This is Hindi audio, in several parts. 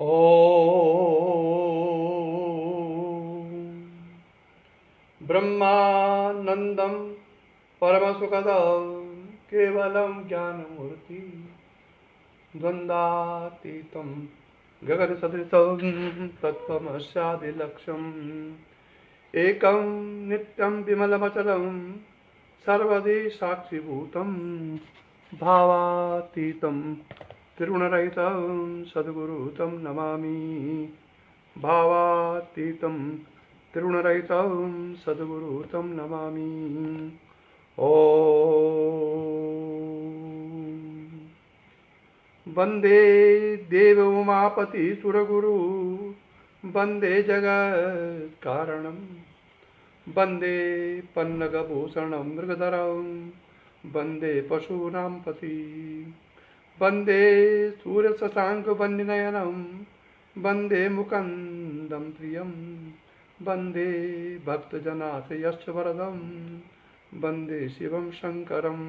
ॐ ब्रह्मानन्दं परमसुखदं केवलं ज्ञानमूर्ति द्वन्द्वातीतं गगनसदृशं तत्त्वमस्यादिलक्ष्यम् एकं नित्यं विमलमचलं सर्वदि साक्षिभूतं भावातीतं त्रिगुणरहितं सद्गुरुं नमामि। भावातीतं त्रिगुणरहितं सद्गुरुं नमामि। ॐ वन्दे देवोमापति सुरगुरु वन्दे जगत्कारणं वन्दे पन्नगभूषणं मृगधरं वन्दे पशूनां पति वन्दे सूर्यशशाङ्कवन्यनयनं वन्दे मुकुन्दं प्रियं वन्दे भक्तजनाश्रयश्च वरदं वन्दे शिवं शङ्करम्।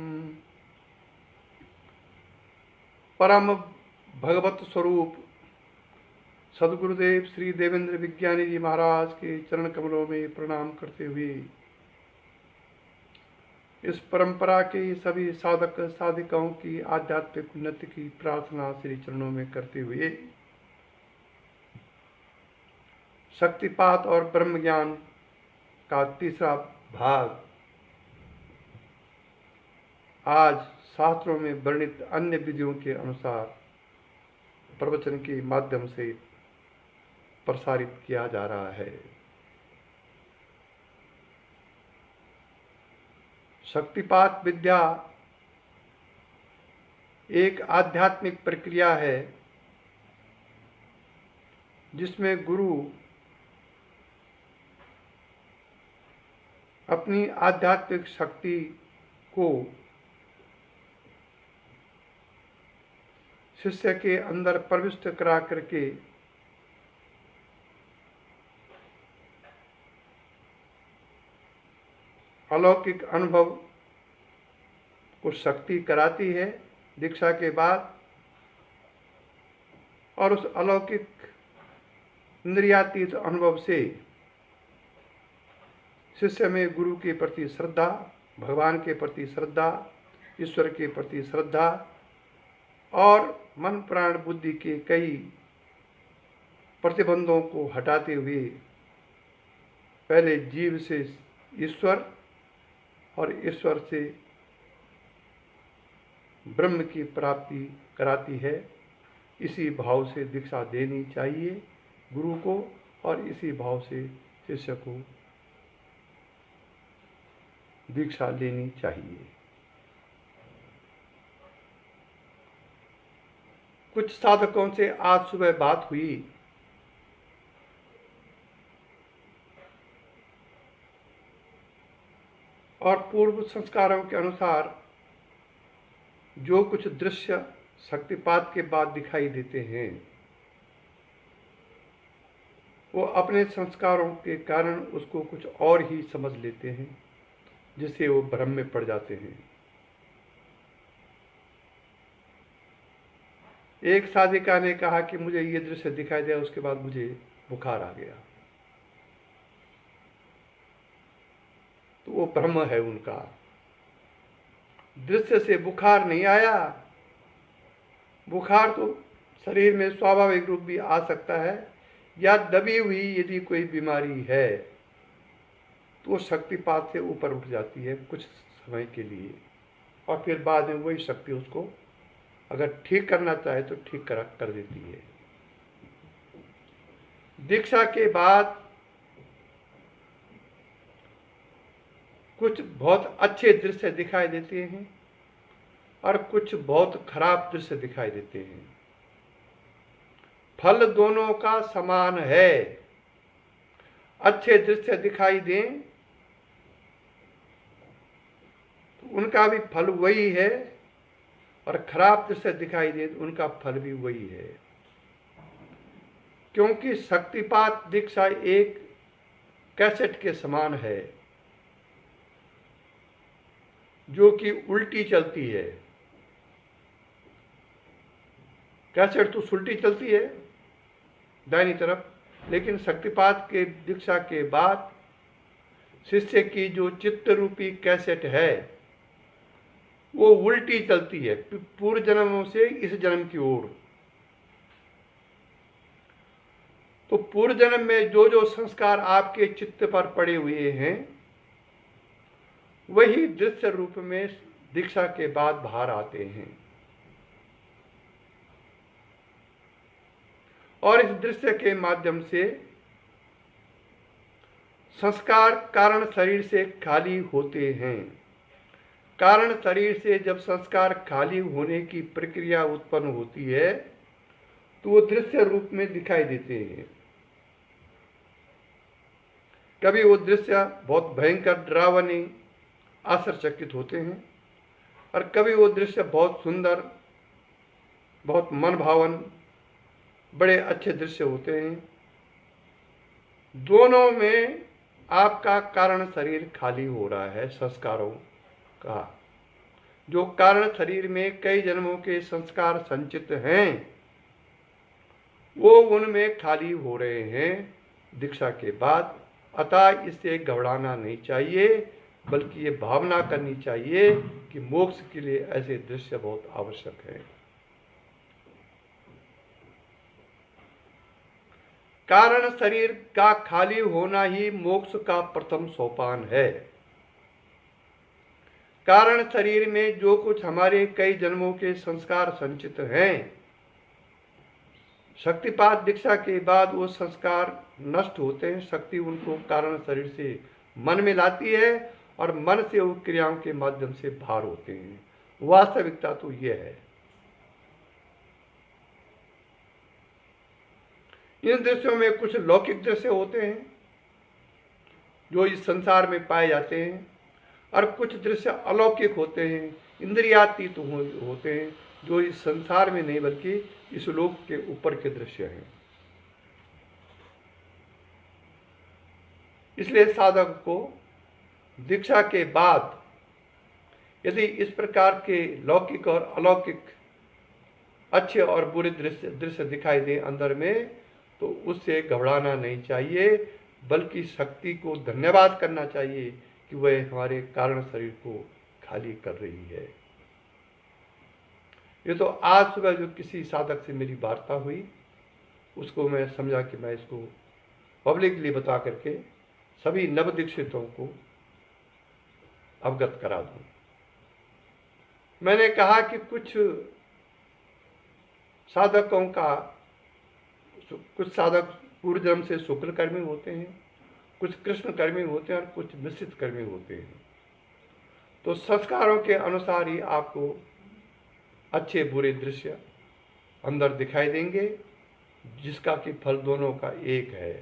परम भगवत स्वरूप सदगुरुदेव श्री देवेंद्र विज्ञानी जी महाराज के चरण कमलों में प्रणाम करते हुए इस परंपरा के सभी साधक साधिकाओं की आध्यात्मिक उन्नति की प्रार्थना श्री चरणों में करते हुए शक्तिपात और ब्रह्म ज्ञान का तीसरा भाग आज शास्त्रों में वर्णित अन्य विधियों के अनुसार प्रवचन के माध्यम से प्रसारित किया जा रहा है। शक्तिपात विद्या एक आध्यात्मिक प्रक्रिया है जिसमें गुरु अपनी आध्यात्मिक शक्ति को शिष्य के अंदर प्रविष्ट करा करके अलौकिक अनुभव को शक्ति कराती है दीक्षा के बाद, और उस अलौकिक इंद्रियातीत अनुभव से शिष्य में गुरु के प्रति श्रद्धा, भगवान के प्रति श्रद्धा, ईश्वर के प्रति श्रद्धा और मन प्राण बुद्धि के कई प्रतिबंधों को हटाते हुए पहले जीव से ईश्वर और ईश्वर से ब्रह्म की प्राप्ति कराती है। इसी भाव से दीक्षा देनी चाहिए गुरु को और इसी भाव से शिष्य को दीक्षा लेनी चाहिए। कुछ साधकों से आज सुबह बात हुई और पूर्व संस्कारों के अनुसार जो कुछ दृश्य शक्तिपात के बाद दिखाई देते हैं वो अपने संस्कारों के कारण उसको कुछ और ही समझ लेते हैं, जिससे वो भ्रम में पड़ जाते हैं। एक साधिका ने कहा कि मुझे ये दृश्य दिखाई दिया, उसके बाद मुझे बुखार आ गया, तो वो भ्रम है उनका। दृश्य से बुखार नहीं आया, बुखार तो शरीर में स्वाभाविक रूप भी आ सकता है, या दबी हुई यदि कोई बीमारी है तो शक्तिपात से ऊपर उठ जाती है कुछ समय के लिए, और फिर बाद में वही शक्ति उसको अगर ठीक करना चाहे तो ठीक कर देती है। दीक्षा के बाद कुछ बहुत अच्छे दृश्य दिखाई देते हैं और कुछ बहुत खराब दृश्य दिखाई देते हैं। फल दोनों का समान है। अच्छे दृश्य दिखाई दें तो उनका भी फल वही है, और खराब दृश्य दिखाई दे तो उनका फल भी वही है। क्योंकि शक्तिपात दीक्षा एक कैसेट के समान है जो कि उल्टी चलती है। कैसेट तो उल्टी चलती है, दाहिनी तरफ। लेकिन शक्तिपात के दीक्षा के बाद शिष्य की जो चित्त रूपी कैसेट है वो उल्टी चलती है पूर्व जन्मों से इस जन्म की ओर। तो पूर्व जन्म में जो जो संस्कार आपके चित्त पर पड़े हुए हैं वही दृश्य रूप में दीक्षा के बाद बाहर आते हैं, और इस दृश्य के माध्यम से संस्कार कारण शरीर से खाली होते हैं। कारण शरीर से जब संस्कार खाली होने की प्रक्रिया उत्पन्न होती है तो वो दृश्य रूप में दिखाई देते हैं। कभी वो दृश्य बहुत भयंकर डरावनी आश्चर्यचकित होते हैं, और कभी वो दृश्य बहुत सुंदर, बहुत मन भावन, बड़े अच्छे दृश्य होते हैं। दोनों में आपका कारण शरीर खाली हो रहा है संस्कारों का। जो कारण शरीर में कई जन्मों के संस्कार संचित हैं वो उनमें खाली हो रहे हैं दीक्षा के बाद। अतः इससे घबराना नहीं चाहिए, बल्कि ये भावना करनी चाहिए कि मोक्ष के लिए ऐसे दृश्य बहुत आवश्यक है। कारण शरीर का खाली होना ही मोक्ष का प्रथम सोपान है। कारण शरीर में जो कुछ हमारे कई जन्मों के संस्कार संचित हैं, शक्तिपात दीक्षा के बाद वो संस्कार नष्ट होते हैं। शक्ति उनको कारण शरीर से मन में लाती है और मन से वो क्रियाओं के माध्यम से बाहर होते हैं। वास्तविकता तो ये है। इन दृश्यों में कुछ लौकिक दृश्य होते हैं जो इस संसार में पाए जाते हैं, और कुछ दृश्य अलौकिक होते हैं, इंद्रियातीत होते हैं, जो इस संसार में नहीं बल्कि इस लोक के ऊपर के दृश्य हैं। इसलिए साधक को दीक्षा के बाद यदि इस प्रकार के लौकिक और अलौकिक अच्छे और बुरे दृश्य दिखाई दे अंदर में, तो उससे घबराना नहीं चाहिए, बल्कि शक्ति को धन्यवाद करना चाहिए कि वह हमारे कारण शरीर को खाली कर रही है। ये तो आज सुबह जो किसी साधक से मेरी वार्ता हुई उसको मैं समझा कि मैं इसको पब्लिकली बता करके सभी नवदीक्षितों को अवगत करा दूं। मैंने कहा कि कुछ साधक पूर्व जन्म से शुक्ल कर्मी होते हैं, कुछ कृष्ण कर्मी होते हैं और कुछ मिश्रित कर्मी होते हैं। तो संस्कारों के अनुसार ही आपको अच्छे बुरे दृश्य अंदर दिखाई देंगे, जिसका कि फल दोनों का एक है।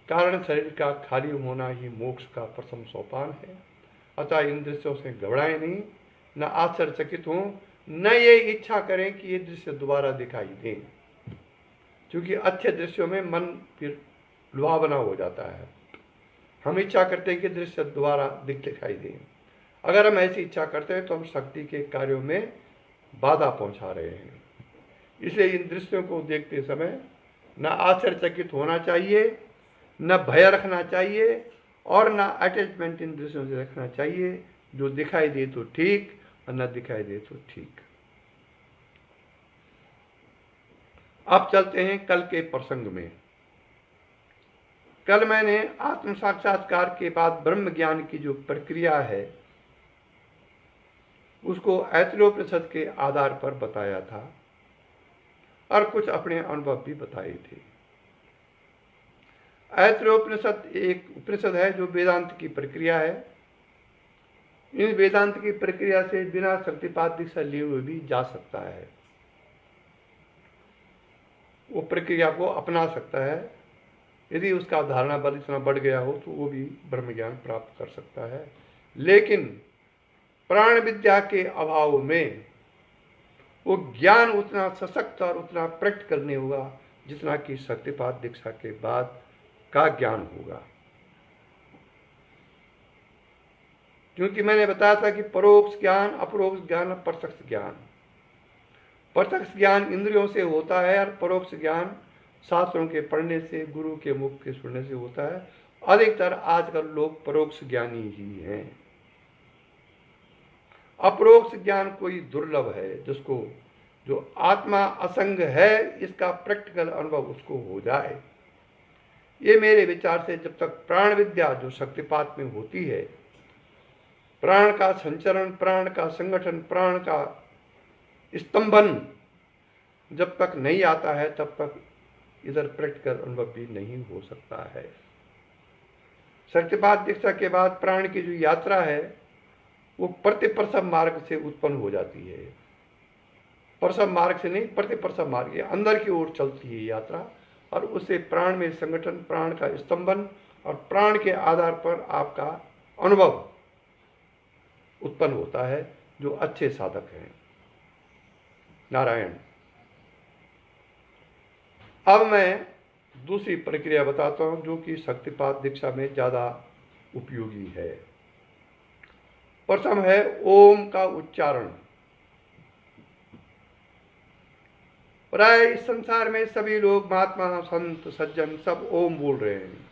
कारण शरीर का खाली होना ही मोक्ष का प्रथम सोपान है। अतः इन दृश्यों से घबराएं नहीं, न आश्चर्यचकित हों, न ये इच्छा करें कि ये दृश्य दोबारा दिखाई दें, क्योंकि अच्छे दृश्यों में मन फिर लुभावना हो जाता है। हम इच्छा करते हैं कि दृश्य दोबारा दिखाई दें। अगर हम ऐसी इच्छा करते हैं तो हम शक्ति के कार्यों में बाधा पहुंचा रहे हैं। इसलिए इन दृश्यों को देखते समय न आश्चर्यचकित होना चाहिए, न भय रखना चाहिए, और न अटैचमेंट इन दृश्यों से रखना चाहिए। जो दिखाई दे तो ठीक और न दिखाई दे तो ठीक। अब चलते हैं कल के प्रसंग में। कल मैंने आत्म साक्षात्कार के बाद ब्रह्म ज्ञान की जो प्रक्रिया है उसको ऐतरेयोपनिषद के आधार पर बताया था और कुछ अपने अनुभव भी बताए थे। ऐतरेयोपनिषद एक उपनिषद है जो वेदांत की प्रक्रिया है। इन वेदांत की प्रक्रिया से बिना शक्तिपात दीक्षा लिए हुए भी जा सकता है, वो प्रक्रिया को अपना सकता है। यदि उसका धारणा बल इतना बढ़ गया हो तो वो भी ब्रह्म ज्ञान प्राप्त कर सकता है। लेकिन प्राण विद्या के अभाव में वो ज्ञान उतना सशक्त और उतना प्रैक्टिकल नहीं होगा जितना कि शक्तिपात दीक्षा के बाद का ज्ञान होगा। क्योंकि मैंने बताया था कि परोक्ष ज्ञान, अपरोक्ष ज्ञान और प्रत्यक्ष ज्ञान। प्रत्यक्ष ज्ञान इंद्रियों से होता है और परोक्ष ज्ञान शास्त्रों के पढ़ने से, गुरु के मुख के सुनने से होता है। अधिकतर आजकल लोग परोक्ष ज्ञानी ही हैं। अपरोक्ष ज्ञान कोई दुर्लभ है, जिसको जो आत्मा असंग है इसका प्रैक्टिकल अनुभव उसको हो जाए। ये मेरे विचार से जब तक प्राण विद्या जो शक्तिपात में होती है, प्राण का संचरण, प्राण का संगठन, प्राण का स्तंभन जब तक नहीं आता है, तब तक इधर प्रैक्टिकल अनुभव भी नहीं हो सकता है। शक्तिपात दीक्षा के बाद प्राण की जो यात्रा है वो प्रतिप्रसव मार्ग से उत्पन्न हो जाती है। प्रसव मार्ग से नहीं, प्रतिप्रसव मार्ग के अंदर की ओर चलती है यात्रा, और उससे प्राण में संगठन, प्राण का स्तंभन और प्राण के आधार पर आपका अनुभव उत्पन्न होता है, जो अच्छे साधक हैं। नारायण। अब मैं दूसरी प्रक्रिया बताता हूं जो कि शक्तिपात दीक्षा में ज़्यादा उपयोगी है। प्रथम है ओम का उच्चारण। प्राय इस संसार में सभी लोग, महात्मा, संत, सज्जन सब ओम बोल रहे हैं,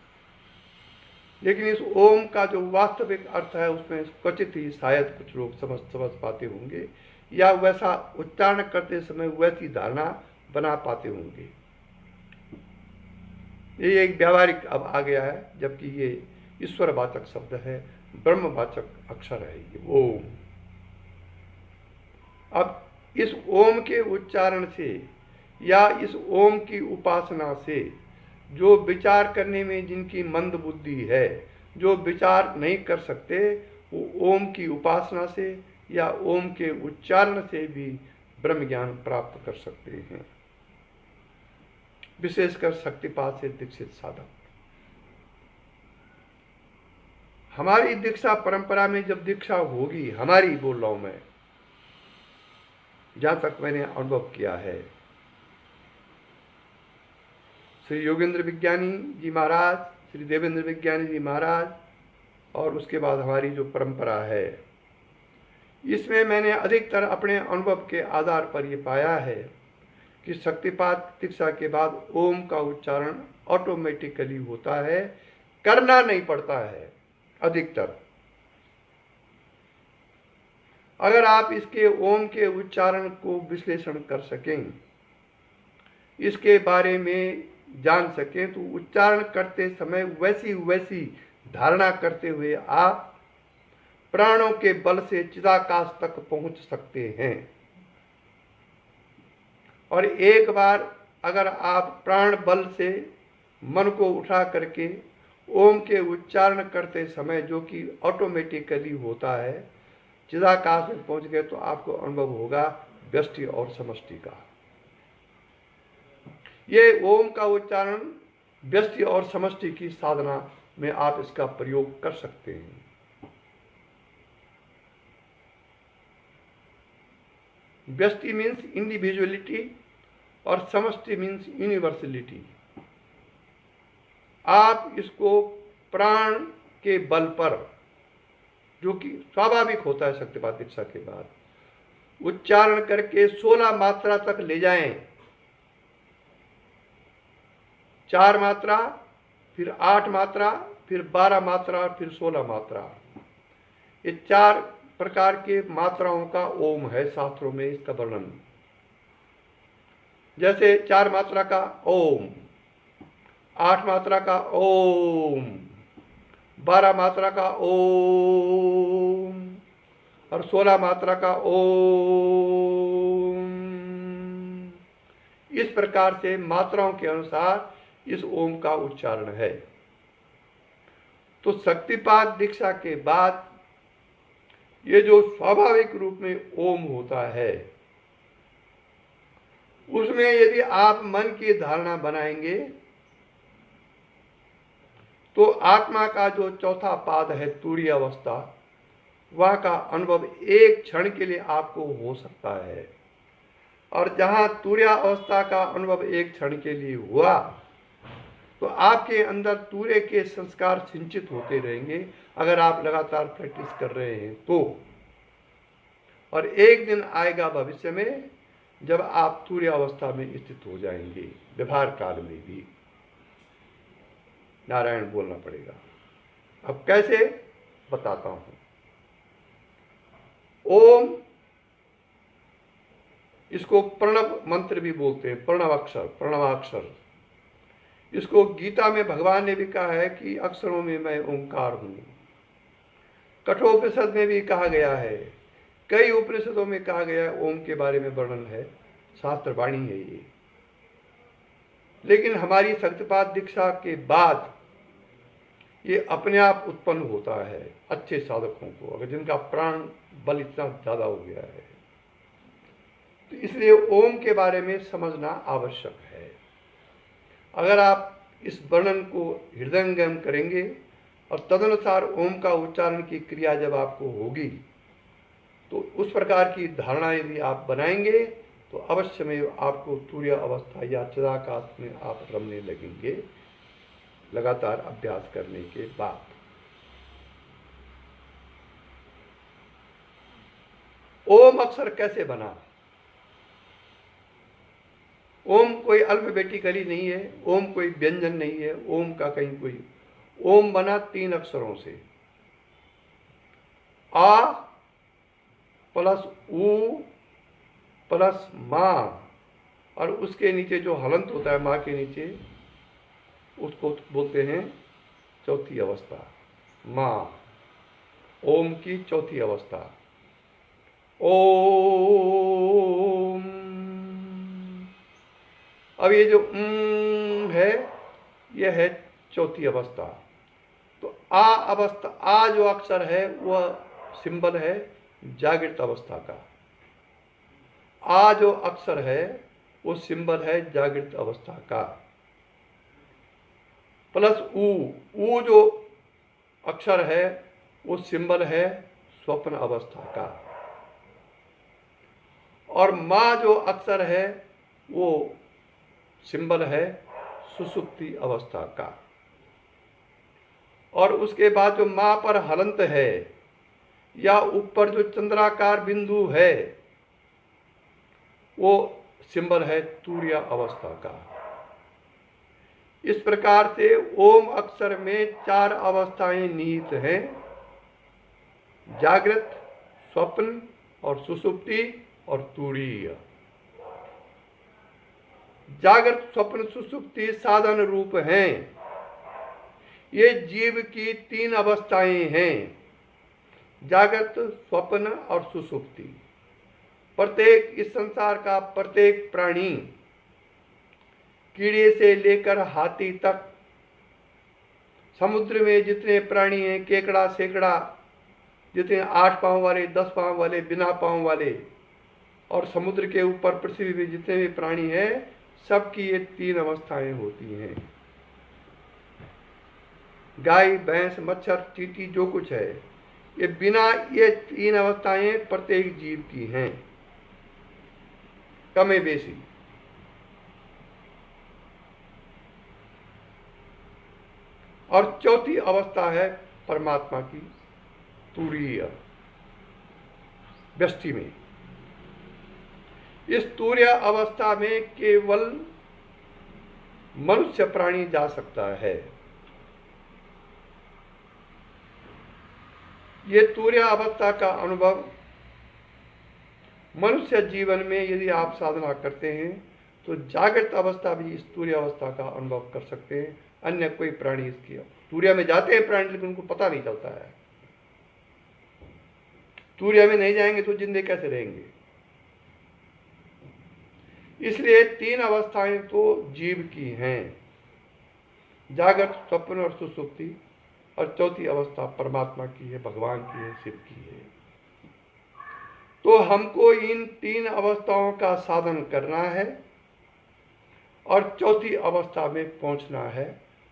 लेकिन इस ओम का जो वास्तविक अर्थ है उसमें क्वचित ही शायद कुछ लोग समझ पाते होंगे, या वैसा उच्चारण करते समय वैसी धारणा बना पाते होंगे। ये एक व्यावहारिक अब आ गया है, जबकि ये ईश्वरवाचक शब्द है, ब्रह्मवाचक अक्षर है ये ओम। अब इस ओम के उच्चारण से या इस ओम की उपासना से जो विचार करने में जिनकी मंद बुद्धि है, जो विचार नहीं कर सकते, वो ओम की उपासना से या ओम के उच्चारण से भी ब्रह्म ज्ञान प्राप्त कर सकते हैं, विशेषकर शक्तिपात से दीक्षित साधक। हमारी दीक्षा परंपरा में जब दीक्षा होगी, हमारी बोल रहा हूं मैं, जहां तक मैंने अनुभव किया है, श्री योगेंद्र विज्ञानी जी महाराज, श्री देवेंद्र विज्ञानी जी महाराज, और उसके बाद हमारी जो परंपरा है, इसमें मैंने अधिकतर अपने अनुभव के आधार पर यह पाया है कि शक्तिपात दीक्षा के बाद ओम का उच्चारण ऑटोमेटिकली होता है, करना नहीं पड़ता है अधिकतर। अगर आप इसके ओम के उच्चारण को विश्लेषण कर सकें, इसके बारे में जान सकें, तो उच्चारण करते समय वैसी धारणा करते हुए आप प्राणों के बल से चिदाकाश तक पहुंच सकते हैं। और एक बार अगर आप प्राण बल से मन को उठा करके ओम के उच्चारण करते समय, जो कि ऑटोमेटिकली होता है, चिदाकाश में पहुंच गए, तो आपको अनुभव होगा व्यष्टि और समष्टि का। ये ओम का उच्चारण व्यष्टि और समष्टि की साधना में आप इसका प्रयोग कर सकते हैं। व्यष्टि मीन्स इंडिविजुअलिटी और समष्टि मीन्स यूनिवर्सलिटी। आप इसको प्राण के बल पर, जो कि स्वाभाविक होता है शक्तिपात दीक्षा के बाद, उच्चारण करके 16 मात्रा तक ले जाएं। 4 मात्रा, फिर 8 मात्रा, फिर 12 मात्रा, फिर 16 मात्रा। ये 4 प्रकार के मात्राओं का ओम है शास्त्रों में इसका वर्णन। जैसे 4 मात्रा का ओम, 8 मात्रा का ओम, 12 मात्रा का ओम और 16 मात्रा का ओम। इस प्रकार से मात्राओं के अनुसार इस ओम का उच्चारण है। तो शक्तिपात दीक्षा के बाद ये जो स्वाभाविक रूप में ओम होता है, उसमें यदि आप मन की धारणा बनाएंगे, तो आत्मा का जो चौथा पाद है तुरीय अवस्था, वह का अनुभव एक क्षण के लिए आपको हो सकता है। और जहां तुरीय अवस्था का अनुभव एक क्षण के लिए हुआ, तो आपके अंदर तूर्य के संस्कार सिंचित होते रहेंगे, अगर आप लगातार प्रैक्टिस कर रहे हैं तो। और एक दिन आएगा भविष्य में जब आप तुरीय अवस्था में स्थित हो जाएंगे, व्यवहार काल में भी नारायण बोलना पड़ेगा। अब कैसे बताता हूं। ओम, इसको प्रणव मंत्र भी बोलते हैं, प्रणवाक्षर, प्रणवाक्षर। इसको गीता में भगवान ने भी कहा है कि अक्षरों में मैं ओंकार हूं। कठोपनिषद में भी कहा गया है, कई उपनिषदों में कहा गया है, ओम के बारे में वर्णन है, शास्त्र वाणी है ये। लेकिन हमारी शक्तिपात दीक्षा के बाद ये अपने आप उत्पन्न होता है अच्छे साधकों को, अगर जिनका प्राण बल इतना ज्यादा हो गया है। तो इसलिए ओम के बारे में समझना आवश्यक है। अगर आप इस वर्णन को हृदयंगम करेंगे और तदनुसार ओम का उच्चारण की क्रिया जब आपको होगी, तो उस प्रकार की धारणा यदि आप बनाएंगे तो अवश्य में आपको तुरीय अवस्था या चिदाकाश में आप रमने लगेंगे, लगातार अभ्यास करने के बाद। ओम अक्षर कैसे बना? ओम कोई अल्फाबेटिकली नहीं है, ओम कोई व्यंजन नहीं है, ओम का कहीं कोई। ओम बना 3 अक्षरों से, आ प्लस ऊ प्लस माँ, और उसके नीचे जो हलंत होता है माँ के नीचे, उसको बोलते हैं चौथी अवस्था, माँ। ओम की चौथी अवस्था ओम। अब ये जो है, यह है चौथी अवस्था। तो आ अवस्था, आ जो अक्षर है वह सिंबल है जागृत अवस्था का। आ जो अक्षर है वो सिंबल है जागृत अवस्था का। प्लस ऊ जो अक्षर है वो सिंबल है स्वप्न अवस्था का। और माँ जो अक्षर है वो सिंबल है सुषुप्ति अवस्था का। और उसके बाद जो माँ पर हलंत है या ऊपर जो चंद्राकार बिंदु है वो सिंबल है तुरीय अवस्था का। इस प्रकार से ओम अक्षर में 4 अवस्थाएं निहित हैं, जागृत, स्वप्न और सुषुप्ति और तुरीय। जागृत, स्वप्न, सुषुप्ति साधन रूप हैं। ये जीव की 3 अवस्थाएं हैं, जागृत, स्वप्न और सुषुप्ति। प्रत्येक इस संसार का प्रत्येक प्राणी, कीड़े से लेकर हाथी तक, समुद्र में जितने प्राणी हैं, केकड़ा सेकड़ा, जितने 8 पांव वाले, 10 पांव वाले, बिना पांव वाले, और समुद्र के ऊपर पृथ्वी में जितने भी प्राणी हैं, सबकी ये 3 अवस्थाएं होती हैं। गाय, भैंस, मच्छर, चींटी जो कुछ है, ये बिना ये 3 अवस्थाएं प्रत्येक जीव की हैं, कमे बेसी। और चौथी अवस्था है परमात्मा की, तुरीय, व्यष्टि में। इस तुरीय अवस्था में केवल मनुष्य प्राणी जा सकता है। ये तुरीय अवस्था का अनुभव मनुष्य जीवन में यदि आप साधना करते हैं तो जागृत अवस्था भी इस तुरीय अवस्था का अनुभव कर सकते हैं। अन्य कोई प्राणी इसकी, तुरीय में जाते हैं प्राणी लेकिन उनको पता नहीं चलता है। तुरीय में नहीं जाएंगे तो जिंदे कैसे रहेंगे? इसलिए 3 अवस्थाएं तो जीव की हैं, जागृत, स्वप्न और सुषुप्ति, और चौथी अवस्था परमात्मा की है, भगवान की है, शिव की है। तो हमको इन 3 अवस्थाओं का साधन करना है और चौथी अवस्था में पहुंचना है।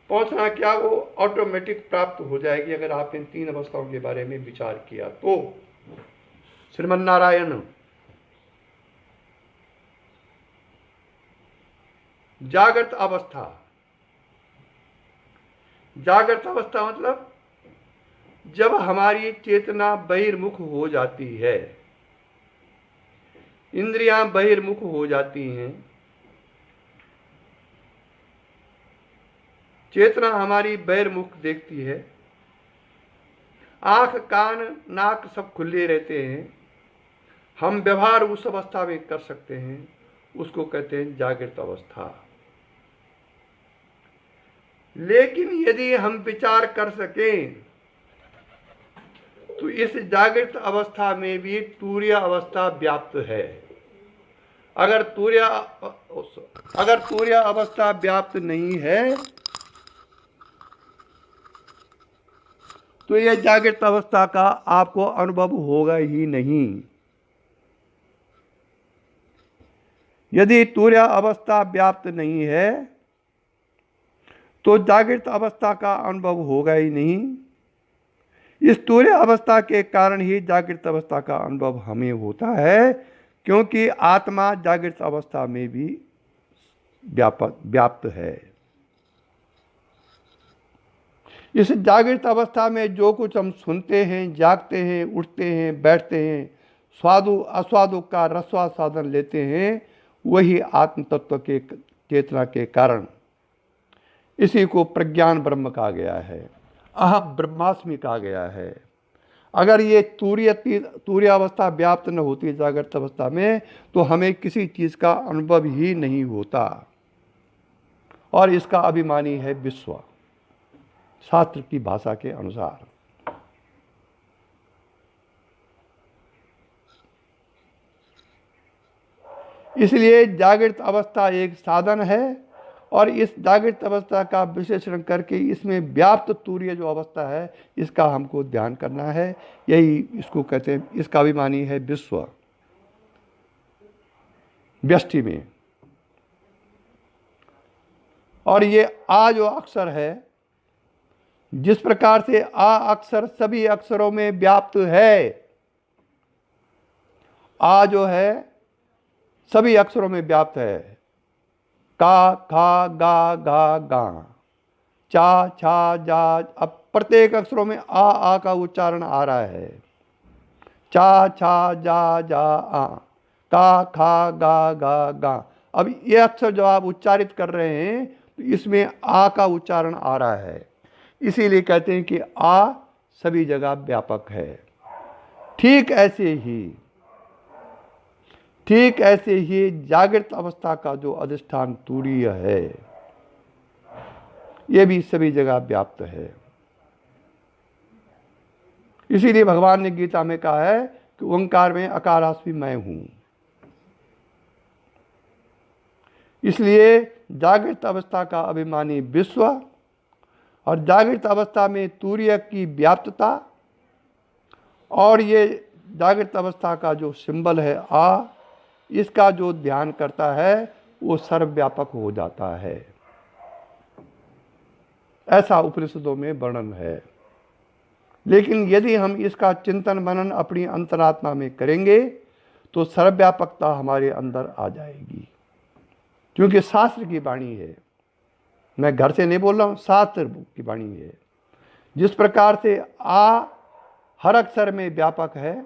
पहुंचना क्या, वो ऑटोमेटिक प्राप्त हो जाएगी अगर आप इन 3 अवस्थाओं के बारे में विचार किया तो। श्रीमन्नारायण। जागृत अवस्था, जागृत अवस्था मतलब जब हमारी चेतना बहिर्मुख हो जाती है, इंद्रियां बहिर्मुख हो जाती हैं, चेतना हमारी बहिर्मुख देखती है, आंख कान नाक सब खुले रहते हैं, हम व्यवहार उस अवस्था में कर सकते हैं, उसको कहते हैं जागृत अवस्था। लेकिन यदि हम विचार कर सकें तो इस जागृत अवस्था में भी तुरीय अवस्था व्याप्त है। अगर तुरीय अवस्था व्याप्त नहीं है तो यह जागृत अवस्था का आपको अनुभव होगा ही नहीं। यदि तुरीय अवस्था व्याप्त नहीं है तो जागृत अवस्था का अनुभव होगा ही नहीं। इस तुरीय अवस्था के कारण ही जागृत अवस्था का अनुभव हमें होता है, क्योंकि आत्मा जागृत अवस्था में भी व्याप्त है। इस जागृत अवस्था में जो कुछ हम सुनते हैं, जागते हैं, उठते हैं, बैठते हैं, स्वादु अस्वादु का रसवासादन लेते हैं, वही आत्म तत्व के चेतना के कारण। इसी को प्रज्ञान ब्रह्म कहा गया है, अहम ब्रह्मास्मि कहा गया है। अगर ये तुरीय अवस्था व्याप्त न होती जागृत अवस्था में तो हमें किसी चीज का अनुभव ही नहीं होता, और इसका अभिमानी है विश्व, शास्त्र की भाषा के अनुसार। इसलिए जागृत अवस्था एक साधन है, और इस जागृत अवस्था का विश्लेषण करके इसमें व्याप्त तुरीय जो अवस्था है इसका हमको ध्यान करना है। यही इसको कहते हैं, इसका अभिमानी है विश्व, व्यष्टि में। और ये आ जो अक्षर है, जिस प्रकार से आ अक्षर सभी अक्षरों में व्याप्त है, आ जो है सभी अक्षरों में व्याप्त है, का खा गा गा गा, चा छा जा, अब प्रत्येक अक्षरों में आ का उच्चारण आ रहा है। चा छा जा जा आ, का खा गा गा गा। अब ये अक्षर जब आप उच्चारित कर रहे हैं तो इसमें आ का उच्चारण आ रहा है, इसीलिए कहते हैं कि आ सभी जगह व्यापक है। ठीक ऐसे ही जागृत अवस्था का जो अधिष्ठान तुरीय है, यह भी सभी जगह व्याप्त है। इसीलिए भगवान ने गीता में कहा है कि ओंकार में अकारास्मि मैं हूं। इसलिए जागृत अवस्था का अभिमानी विश्व और जागृत अवस्था में तुरीय की व्याप्तता, और ये जागृत अवस्था का जो सिंबल है आ, इसका जो ध्यान करता है वो सर्वव्यापक हो जाता है। ऐसा उपनिषदों में वर्णन है। लेकिन यदि हम इसका चिंतन मनन अपनी अंतरात्मा में करेंगे तो सर्वव्यापकता हमारे अंदर आ जाएगी, क्योंकि शास्त्र की वाणी है। मैं घर से नहीं बोल रहा हूँ, शास्त्र की वाणी है। जिस प्रकार से आ हर अक्षर में व्यापक है,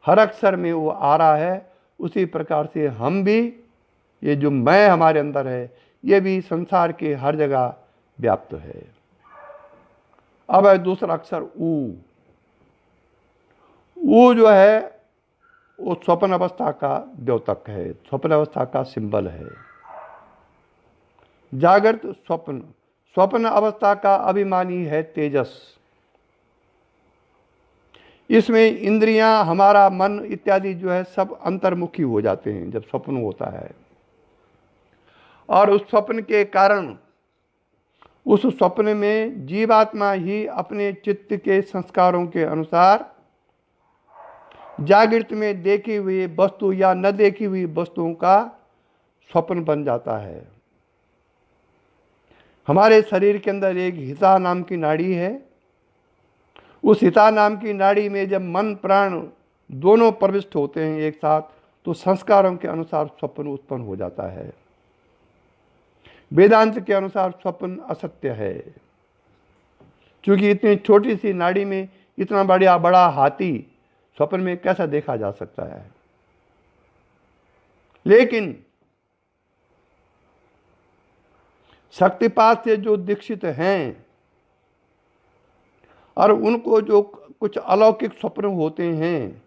हर अक्षर में वो आ रहा है, उसी प्रकार से हम भी, ये जो मैं हमारे अंदर है, ये भी संसार के हर जगह व्याप्त है। अब है दूसरा अक्षर ऊ। ऊ जो है वो स्वप्न अवस्था का द्योतक है, स्वप्न अवस्था का सिंबल है। जागृत स्वप्न अवस्था का अभिमानी है तेजस। इसमें इंद्रियां, हमारा मन इत्यादि जो है सब अंतर्मुखी हो जाते हैं जब स्वप्न होता है, और उस स्वप्न के कारण उस स्वप्न में जीवात्मा ही अपने चित्त के संस्कारों के अनुसार जागृत में देखी हुई वस्तु या न देखी हुई वस्तुओं का स्वप्न बन जाता है। हमारे शरीर के अंदर एक हिता नाम की नाड़ी है। उस हिता नाम की नाड़ी में जब मन प्राण दोनों प्रविष्ट होते हैं एक साथ, तो संस्कारों के अनुसार स्वप्न उत्पन्न हो जाता है। वेदांत के अनुसार स्वप्न असत्य है, क्योंकि इतनी छोटी सी नाड़ी में इतना बड़ा हाथी स्वप्न में कैसा देखा जा सकता है। लेकिन शक्तिपात से जो दीक्षित हैं और उनको जो कुछ अलौकिक स्वप्न होते हैं,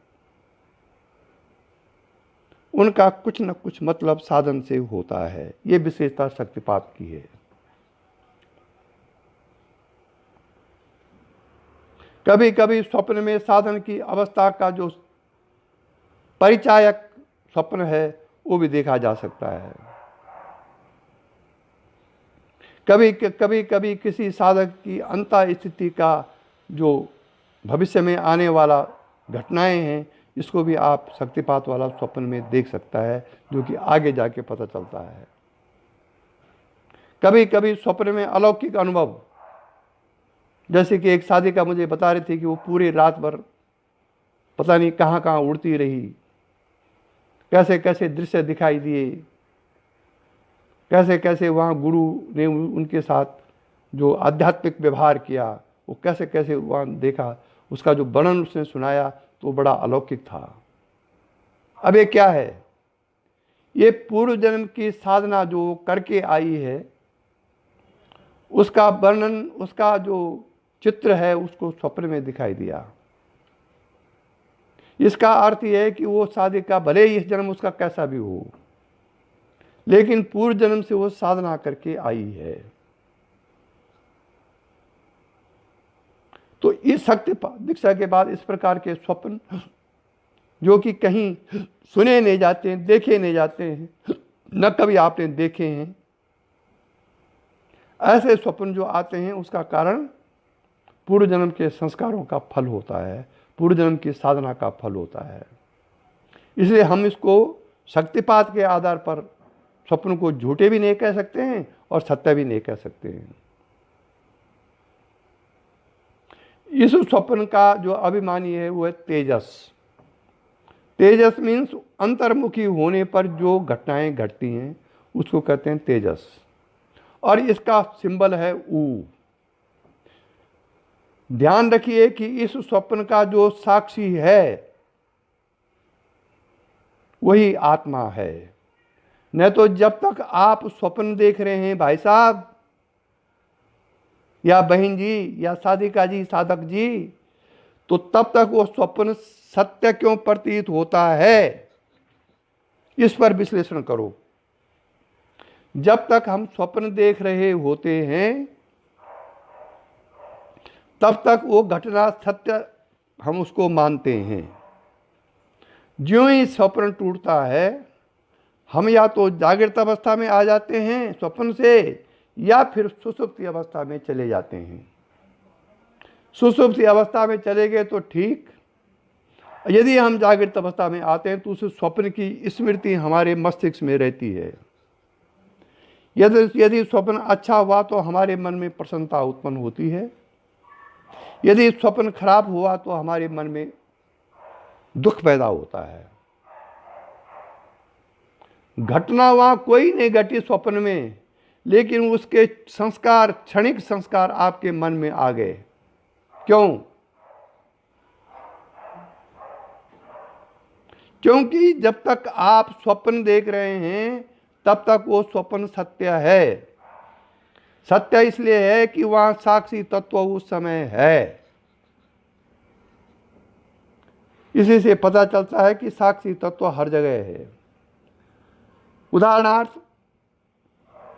उनका कुछ न कुछ मतलब साधन से होता है। ये विशेषता शक्तिपात की है। कभी कभी स्वप्न में साधन की अवस्था का जो परिचायक स्वप्न है वो भी देखा जा सकता है। कभी किसी साधक की अंत स्थिति का जो भविष्य में आने वाला घटनाएं हैं, इसको भी आप शक्तिपात वाला स्वप्न में देख सकता है, जो कि आगे जाके पता चलता है। कभी कभी स्वप्न में अलौकिक अनुभव, जैसे कि एक साधिका मुझे बता रही थी कि वो पूरी रात भर पता नहीं कहाँ कहाँ उड़ती रही, कैसे कैसे दृश्य दिखाई दिए, कैसे कैसे वहाँ गुरु ने उनके साथ जो आध्यात्मिक व्यवहार किया, वो कैसे कैसे वहाँ देखा, उसका जो वर्णन उसने सुनाया तो बड़ा अलौकिक था। अब ये क्या है? ये पूर्व जन्म की साधना जो करके आई है, उसका वर्णन, उसका जो चित्र है, उसको स्वप्न में दिखाई दिया। इसका अर्थ यह है कि वो साधिका भले ही इस जन्म उसका कैसा भी हो, लेकिन पूर्व जन्म से वो साधना करके आई है। तो इस शक्तिपात दीक्षा के बाद इस प्रकार के स्वप्न, जो कि कहीं सुने नहीं जाते हैं, देखे नहीं जाते हैं, न कभी आपने देखे हैं, ऐसे स्वप्न जो आते हैं, उसका कारण पूर्व जन्म के संस्कारों का फल होता है, पूर्व जन्म की साधना का फल होता है। इसलिए हम इसको शक्तिपात के आधार पर स्वप्न को झूठे भी नहीं कह सकते हैं और सत्य भी नहीं कह सकते हैं। इस स्वप्न का जो अभिमानी है वो है तेजस। तेजस मीन्स अंतर्मुखी होने पर जो घटनाएं घटती हैं उसको कहते हैं तेजस, और इसका सिंबल है ऊ। ध्यान रखिए कि इस स्वप्न का जो साक्षी है वही आत्मा है। नहीं तो जब तक आप स्वप्न देख रहे हैं भाई साहब या बहन जी या साधिका जी, साधक जी, तो तब तक वो स्वप्न सत्य क्यों प्रतीत होता है, इस पर विश्लेषण करो। जब तक हम स्वप्न देख रहे होते हैं तब तक वो घटना सत्य हम उसको मानते हैं। ज्यों ही स्वप्न टूटता है, हम या तो जागृत अवस्था में आ जाते हैं स्वप्न से, या फिर सुषुप्ति अवस्था में चले जाते हैं। सुषुप्ति अवस्था में चले गए तो ठीक, यदि हम जागृत अवस्था में आते हैं तो उस स्वप्न की स्मृति हमारे मस्तिष्क में रहती है। यदि स्वप्न अच्छा हुआ तो हमारे मन में प्रसन्नता उत्पन्न होती है, यदि स्वप्न खराब हुआ तो हमारे मन में दुख पैदा होता है। घटना वहां कोई नहीं घटी स्वप्न में, लेकिन उसके संस्कार, क्षणिक संस्कार आपके मन में आ गए। क्यों? क्योंकि जब तक आप स्वप्न देख रहे हैं तब तक वो स्वप्न सत्य है। सत्य इसलिए है कि वहां साक्षी तत्व उस समय है। इसी से पता चलता है कि साक्षी तत्व हर जगह है। उदाहरणार्थ,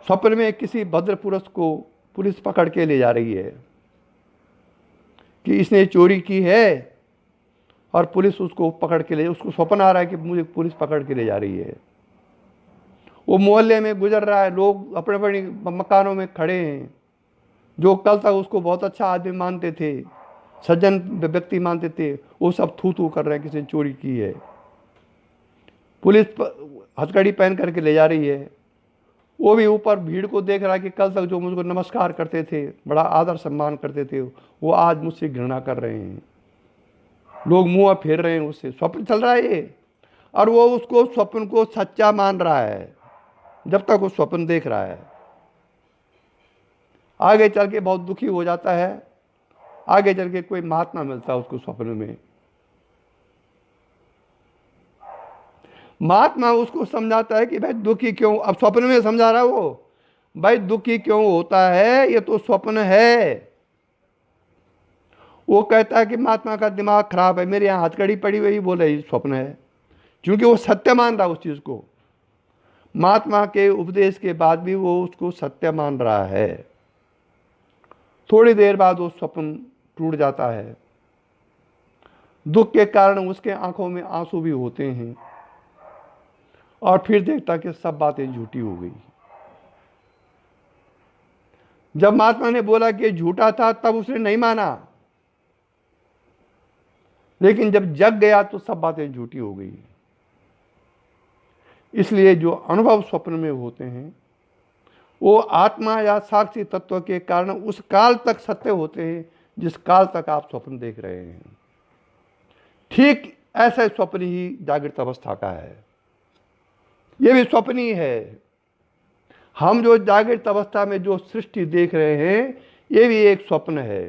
स्वप्न में किसी भद्र पुरुष को पुलिस पकड़ के ले जा रही है कि इसने चोरी की है, और पुलिस उसको पकड़ के ले, उसको स्वप्न आ रहा है कि मुझे पुलिस पकड़ के ले जा रही है। वो मोहल्ले में गुजर रहा है, लोग अपने अपने मकानों में खड़े हैं, जो कल तक उसको बहुत अच्छा आदमी मानते थे, सज्जन व्यक्ति मानते थे, वो सब थू थू कर रहे हैं किसी ने चोरी की है। पुलिस हथकड़ी पहन करके ले जा रही है। वो भी ऊपर भीड़ को देख रहा है कि कल तक जो मुझको नमस्कार करते थे, बड़ा आदर सम्मान करते थे, वो आज मुझसे घृणा कर रहे हैं। लोग मुंह फेर रहे हैं उससे। स्वप्न चल रहा है ये, और वो उसको स्वप्न को सच्चा मान रहा है जब तक वो स्वप्न देख रहा है। आगे चल के बहुत दुखी हो जाता है, आगे चल के कोई महात्मा मिलता है उसको स्वप्न में। महात्मा उसको समझाता है कि भाई दुखी क्यों, अब स्वप्न में समझा रहा है वो, भाई दुखी क्यों होता है, ये तो स्वप्न है। वो कहता है कि महात्मा का दिमाग खराब है, मेरे यहाँ हथकड़ी पड़ी हुई, बोले ये स्वप्न है, क्योंकि वो सत्य मान रहा उस चीज को। महात्मा के उपदेश के बाद भी वो उसको सत्य मान रहा है। थोड़ी देर बाद वो स्वप्न टूट जाता है। दुख के कारण उसके आंखों में आंसू भी होते हैं, और फिर देखता कि सब बातें झूठी हो गई। जब महात्मा ने बोला कि झूठा था तब उसने नहीं माना, लेकिन जब जग गया तो सब बातें झूठी हो गई। इसलिए जो अनुभव स्वप्न में होते हैं वो आत्मा या साक्षी तत्व के कारण उस काल तक सत्य होते हैं जिस काल तक आप स्वप्न देख रहे हैं। ठीक ऐसा स्वप्न ही जागृत अवस्था का है, ये भी स्वप्न ही है। हम जो जागृत अवस्था में जो सृष्टि देख रहे हैं ये भी एक स्वप्न है।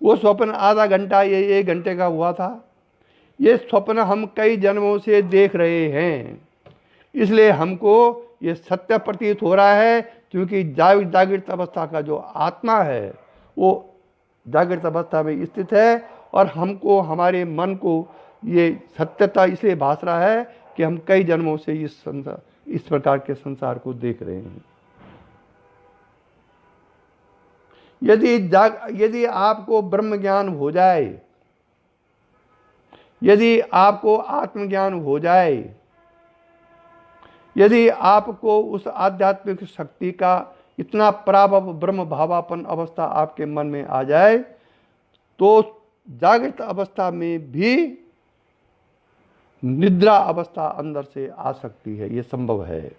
वो स्वप्न आधा घंटा या 1 घंटे का हुआ था, ये स्वप्न हम कई जन्मों से देख रहे हैं। इसलिए हमको ये सत्य प्रतीत हो रहा है, क्योंकि जागृत अवस्था का जो आत्मा है वो जागृत अवस्था में स्थित है, और हमको हमारे मन को ये सत्यता इसलिए भास रहा है कि हम कई जन्मों से इस प्रकार के संसार को देख रहे हैं। यदि आपको ब्रह्म ज्ञान हो जाए, यदि आपको आत्मज्ञान हो जाए, यदि आपको उस आध्यात्मिक शक्ति का इतना पराभव ब्रह्म भावापन अवस्था आपके मन में आ जाए, तो जागृत अवस्था में भी निद्रा अवस्था अंदर से आ सकती है। ये संभव है।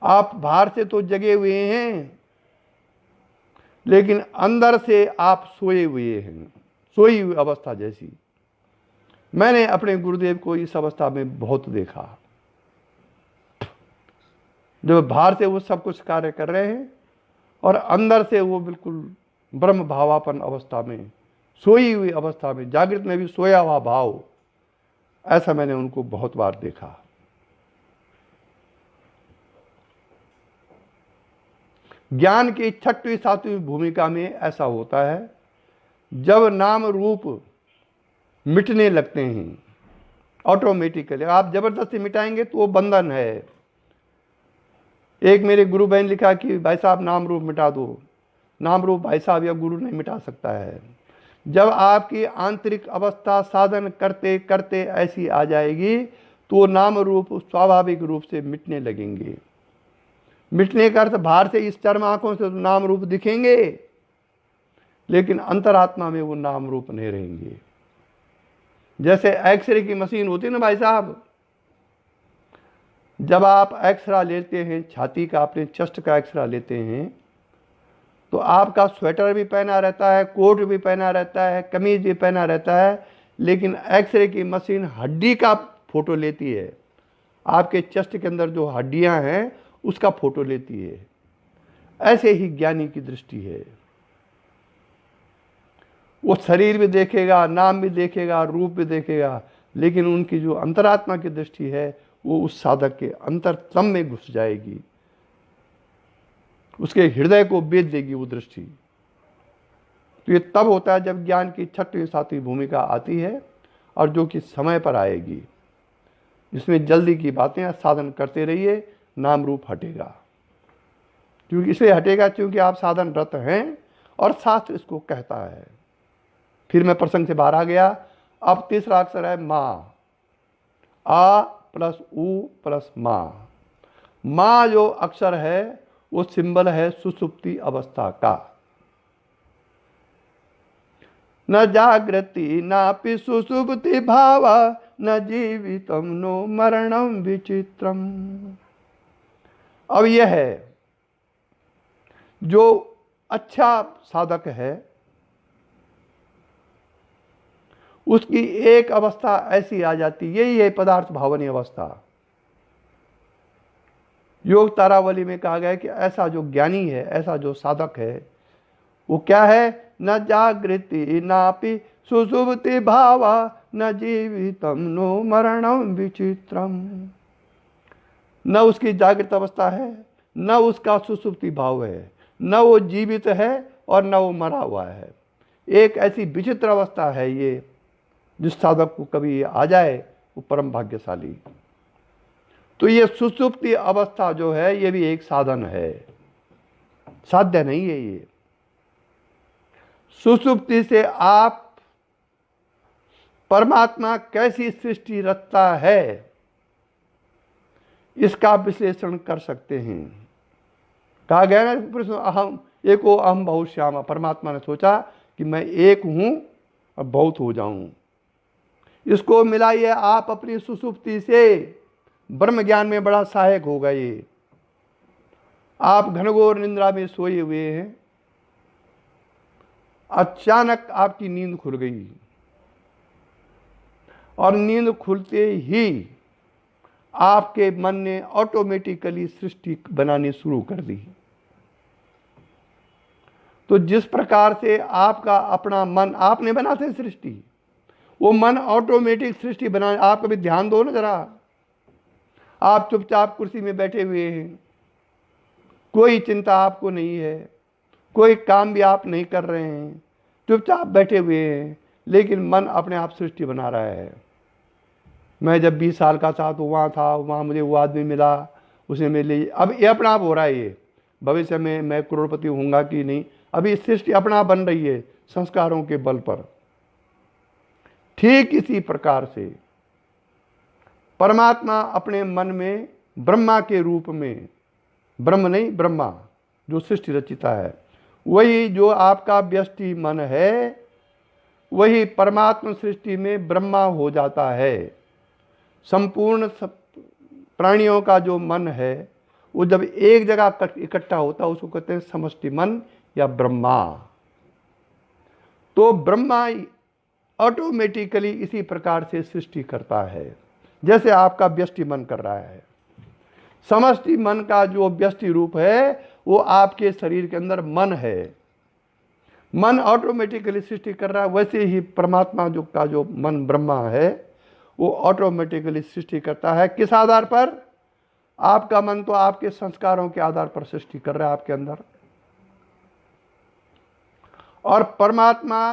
आप बाहर से तो जगे हुए हैं, लेकिन अंदर से आप सोए हुए हैं, सोई हुई अवस्था जैसी। मैंने अपने गुरुदेव को इस अवस्था में बहुत देखा। जब बाहर से वो सब कुछ कार्य कर रहे हैं और अंदर से वो बिल्कुल ब्रह्म भावापन अवस्था में, सोई हुई अवस्था में, जागृत में भी सोया हुआ भाव, ऐसा मैंने उनको बहुत बार देखा। ज्ञान की 6वीं 7वीं भूमिका में ऐसा होता है जब नाम रूप मिटने लगते हैं ऑटोमेटिकली। आप जबरदस्ती मिटाएंगे तो वो बंधन है। एक मेरे गुरु बहन लिखा कि भाई साहब नाम रूप मिटा दो। नाम रूप भाई साहब या गुरु नहीं मिटा सकता है। जब आपकी आंतरिक अवस्था साधन करते करते ऐसी आ जाएगी तो नाम रूप स्वाभाविक रूप से मिटने लगेंगे। मिटने का अर्थ बाहर से इस चर्म आंखों से नाम रूप दिखेंगे, लेकिन अंतरात्मा में वो नाम रूप नहीं रहेंगे। जैसे एक्सरे की मशीन होती है ना भाई साहब, जब आप एक्सरा लेते हैं छाती का, अपने चेस्ट का एक्सरा लेते हैं, तो आपका स्वेटर भी पहना रहता है, कोट भी पहना रहता है, कमीज भी पहना रहता है, लेकिन एक्सरे की मशीन हड्डी का फोटो लेती है। आपके चेस्ट के अंदर जो हड्डियां हैं उसका फोटो लेती है। ऐसे ही ज्ञानी की दृष्टि है। वो शरीर भी देखेगा, नाम भी देखेगा, रूप भी देखेगा, लेकिन उनकी जो अंतरात्मा की दृष्टि है वो उस साधक के अंतरतम में घुस जाएगी, उसके हृदय को बेच देगी वो दृष्टि। तो ये तब होता है जब ज्ञान की 6वीं 7वीं भूमिका आती है, और जो कि समय पर आएगी, जिसमें जल्दी की बातें साधन करते रहिए, नाम रूप हटेगा। क्योंकि इसलिए हटेगा क्योंकि आप साधनरत हैं और शास्त्र इसको कहता है। फिर मैं प्रसंग से बाहर आ गया। अब तीसरा अक्षर है माँ। आ प्लस उ प्लस माँ। माँ जो अक्षर है वो सिंबल है सुसुप्ति अवस्था का। न जागृति नापि सुसुप्ति भावा, न जीवितम नो मरणम विचित्रम। अब यह है जो अच्छा साधक है उसकी एक अवस्था ऐसी आ जाती, यही है पदार्थ भावनी अवस्था। योग तारावली में कहा गया है कि ऐसा जो ज्ञानी है, ऐसा जो साधक है, वो क्या है? न जागृति नापि सुसुप्ति भावा, न जीवितम नो मरणम विचित्रम। न उसकी जागृत अवस्था है, न उसका सुसुप्ति भाव है, न वो जीवित है और न वो मरा हुआ है। एक ऐसी विचित्र अवस्था है ये, जिस साधक को कभी आ जाए वो परम भाग्यशाली। तो ये सुसुप्ति अवस्था जो है ये भी एक साधन है, साध्य नहीं है ये। सुसुप्ति से आप परमात्मा कैसी सृष्टि रचता है इसका विश्लेषण कर सकते हैं। कहा गया ना प्रश्न, अहम एको अहम बहुत श्यामा। परमात्मा ने सोचा कि मैं एक हूं और बहुत हो जाऊं। इसको मिलाइए आप अपनी सुसुप्ति से, ब्रह्म ज्ञान में बड़ा सहायक हो गए। आप घनघोर निद्रा में सोए हुए हैं, अचानक आपकी नींद खुल गई और नींद खुलते ही आपके मन ने ऑटोमेटिकली सृष्टि बनानी शुरू कर दी। तो जिस प्रकार से आपका अपना मन, आपने बनाते सृष्टि, वो मन ऑटोमेटिक सृष्टि बना। आप कभी ध्यान दो ना जरा, आप चुपचाप कुर्सी में बैठे हुए हैं, कोई चिंता आपको नहीं है, कोई काम भी आप नहीं कर रहे हैं, चुपचाप बैठे हुए हैं, लेकिन मन अपने आप सृष्टि बना रहा है। मैं जब 20 साल का था तो वहाँ था, वहाँ मुझे वो आदमी मिला, उसने मेरे लिए, अब ये अपना आप हो रहा है। ये भविष्य में मैं करोड़पति होऊंगा कि नहीं, अभी सृष्टि अपना आप बन रही है संस्कारों के बल पर। ठीक इसी प्रकार से परमात्मा अपने मन में ब्रह्मा के रूप में, ब्रह्म नहीं ब्रह्मा जो सृष्टि रचिता है, वही जो आपका व्यष्टि मन है, वही परमात्मा सृष्टि में ब्रह्मा हो जाता है। संपूर्ण प्राणियों का जो मन है वो जब एक जगह इकट्ठा होता है उसको कहते हैं समष्टि मन या ब्रह्मा। तो ब्रह्मा ऑटोमेटिकली इसी प्रकार से सृष्टि करता है जैसे आपका व्यष्टि मन कर रहा है। समष्टि मन का जो व्यष्टि रूप है वो आपके शरीर के अंदर मन है, मन ऑटोमेटिकली सृष्टि कर रहा है। वैसे ही परमात्मा जो का जो मन ब्रह्मा है वो ऑटोमेटिकली सृष्टि करता है। किस आधार पर? आपका मन तो आपके संस्कारों के आधार पर सृष्टि कर रहा है आपके अंदर, और परमात्मा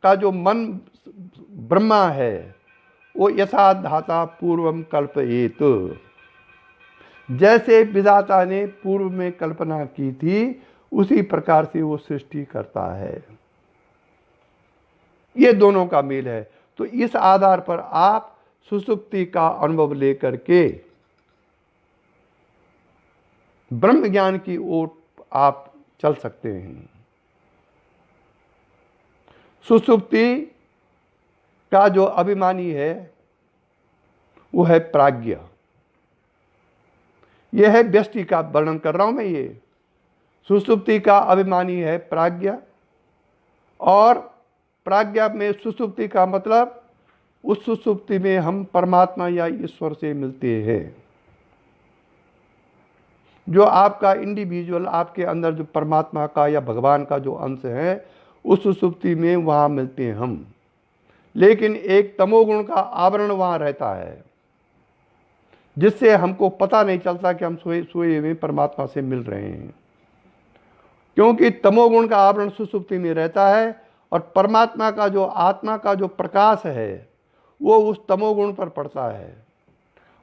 का जो मन ब्रह्मा है वो यथा धाता पूर्वम कल्पयेत, जैसे विधाता ने पूर्व में कल्पना की थी उसी प्रकार से वो सृष्टि करता है। ये दोनों का मेल है। तो इस आधार पर आप सुसुप्ति का अनुभव लेकर के ब्रह्म ज्ञान की ओर आप चल सकते हैं। सुसुप्ति का जो अभिमानी है वो है प्राज्ञ। यह है व्यष्टि का वर्णन कर रहा हूं मैं। ये सुसुप्ति का अभिमानी है प्राज्ञ, और प्राज्ञ में सुसुप्ति का मतलब उस सुसुप्ति में हम परमात्मा या ईश्वर से मिलते हैं। जो आपका इंडिविजुअल, आपके अंदर जो परमात्मा का या भगवान का जो अंश है उस सुसुप्ति में वहाँ मिलते हैं हम। लेकिन एक तमोगुण का आवरण वहाँ रहता है जिससे हमको पता नहीं चलता कि हम सोए हुए परमात्मा से मिल रहे हैं, क्योंकि तमोगुण का आवरण सुसुप्ति में रहता है और परमात्मा का जो आत्मा का जो प्रकाश है वो उस तमोगुण पर पड़ता है,